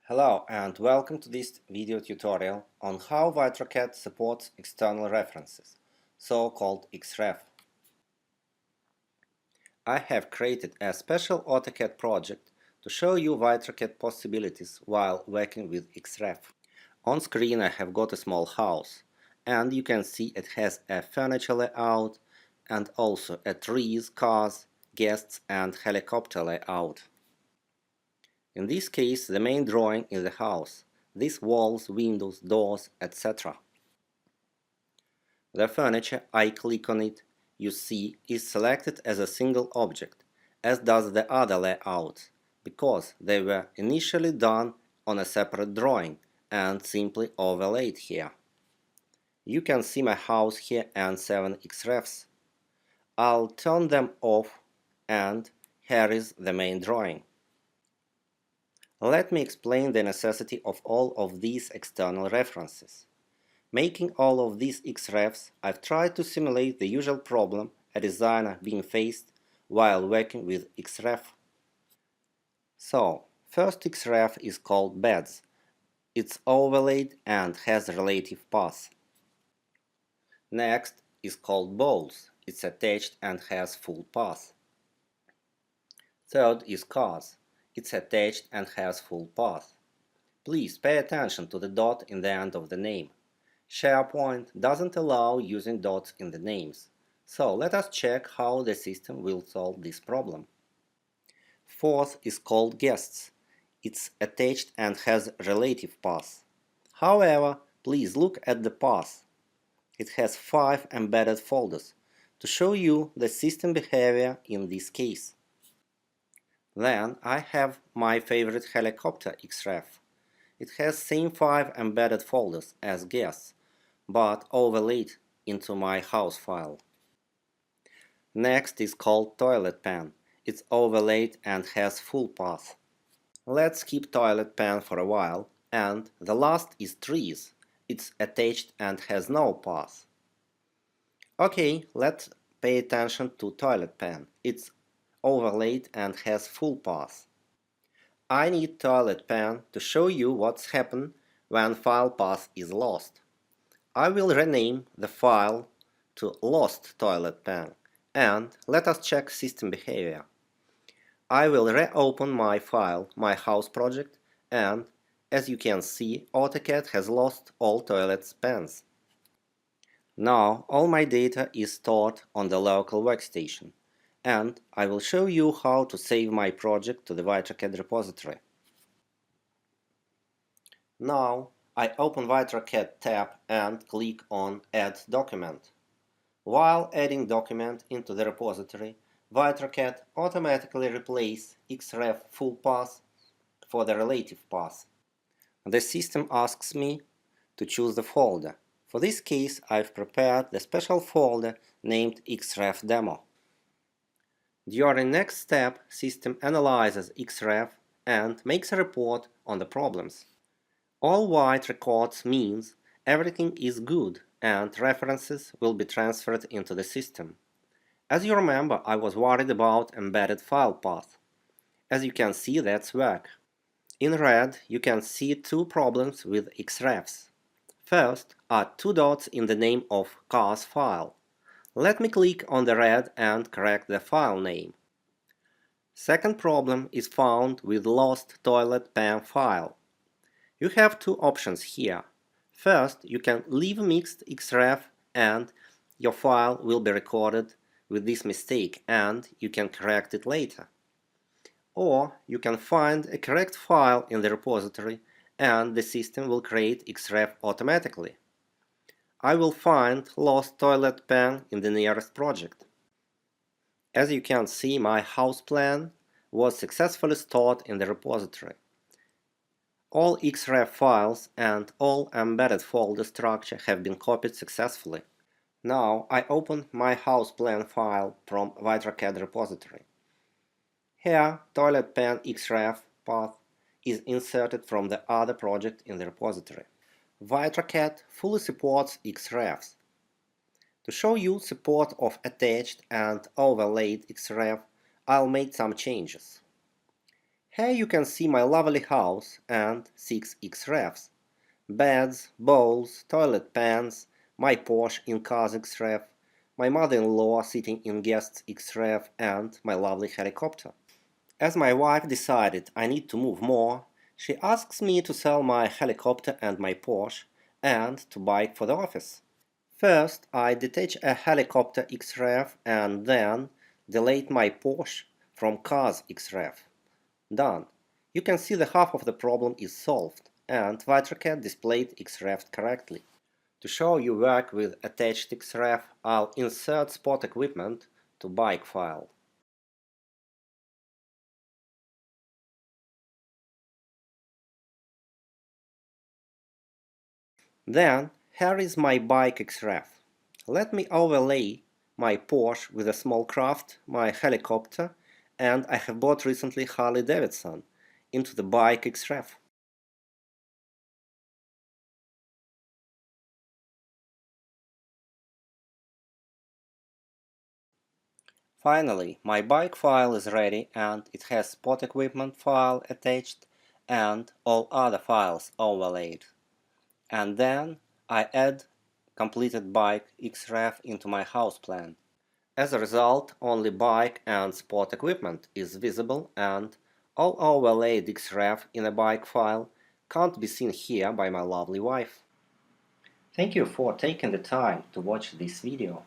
Hello and welcome to this video tutorial on how Vitro-CAD supports external references, so-called Xref. I have created a special AutoCAD project to show you Vitro-CAD possibilities while working with Xref. On screen I have got a small house, and you can see it has a furniture layout and also a trees, cars, guests and helicopter layout. In this case, the main drawing is the house, these walls, windows, doors, etc. The furniture, I click on it, you see, is selected as a single object, as does the other layouts, because they were initially done on a separate drawing and simply overlaid here. You can see my house here and 7 Xrefs. I'll turn them off, and here is the main drawing. Let me explain the necessity of all of these external references. Making all of these Xrefs, I've tried to simulate the usual problem a designer being faced while working with Xref. So, first Xref is called beds. It's overlaid and has relative path. Next is called bowls. It's attached and has full path. Third is cars. It's attached and has full path. Please pay attention to the dot in the end of the name. SharePoint doesn't allow using dots in the names, so let us check how the system will solve this problem. Fourth is called guests. It's attached and has relative path. However, please look at the path. It has 5 embedded folders to show you the system behavior in this case. Then I have my favorite helicopter Xref. It has same 5 embedded folders as guests, but overlaid into my house file. Next is called toilet pan. It's overlaid and has full path. Let's keep toilet pan for a while. And the last is trees. It's attached and has no path. Okay, let's pay attention to toilet pan. It's overlaid and has full path. I need toilet pan to show you what's happened when file path is lost. I will rename the file to lost toilet pan, and let us check system behavior. I will reopen my file, my house project, and as you can see, AutoCAD has lost all toilet pans. Now all my data is stored on the local workstation, and I will show you how to save my project to the Vitro-CAD repository. Now I open Vitro-CAD tab and click on Add Document. While adding document into the repository, Vitro-CAD automatically replaces Xref full path for the relative path. The system asks me to choose the folder. For this case, I've prepared the special folder named Xref Demo. During next step, system analyzes Xref and makes a report on the problems. All white records means everything is good and references will be transferred into the system. As you remember, I was worried about embedded file path. As you can see, that's work. In red, you can see 2 problems with Xrefs. First are 2 dots in the name of cars file. Let me click on the red and correct the file name. Second problem is found with lost toilet pan file. You have 2 options here. First, you can leave mixed Xref and your file will be recorded with this mistake and you can correct it later. Or you can find a correct file in the repository and the system will create Xref automatically. I will find lost toilet pan in the nearest project. As you can see, my house plan was successfully stored in the repository. All Xref files and all embedded folder structure have been copied successfully. Now I open my house plan file from Vitro-CAD repository. Here, toilet pan Xref path is inserted from the other project in the repository. Vitro-CAD fully supports Xrefs. To show you support of attached and overlaid Xref, I'll make some changes. Here you can see my lovely house and 6 Xrefs. Beds, bowls, toilet pans, my Porsche in Cars Xref, my mother-in-law sitting in Guests Xref, and my lovely helicopter. As my wife decided I need to move more, she asks me to sell my helicopter and my Porsche and to bike for the office. First, I detach a helicopter Xref and then delete my Porsche from Cars Xref. Done. You can see the half of the problem is solved and Vitro-CAD displayed Xref correctly. To show you work with attached Xref, I'll insert spot equipment to bike file. Then, here is my bike Xref. Let me overlay my Porsche with a small craft, my helicopter, and I have bought recently Harley Davidson, into the bike Xref. Finally, my bike file is ready and it has spot equipment file attached and all other files overlaid. And then I add completed bike Xref into my house plan. As a result, only bike and spot equipment is visible and all overlaid Xref in a bike file can't be seen here by my lovely wife. Thank you for taking the time to watch this video.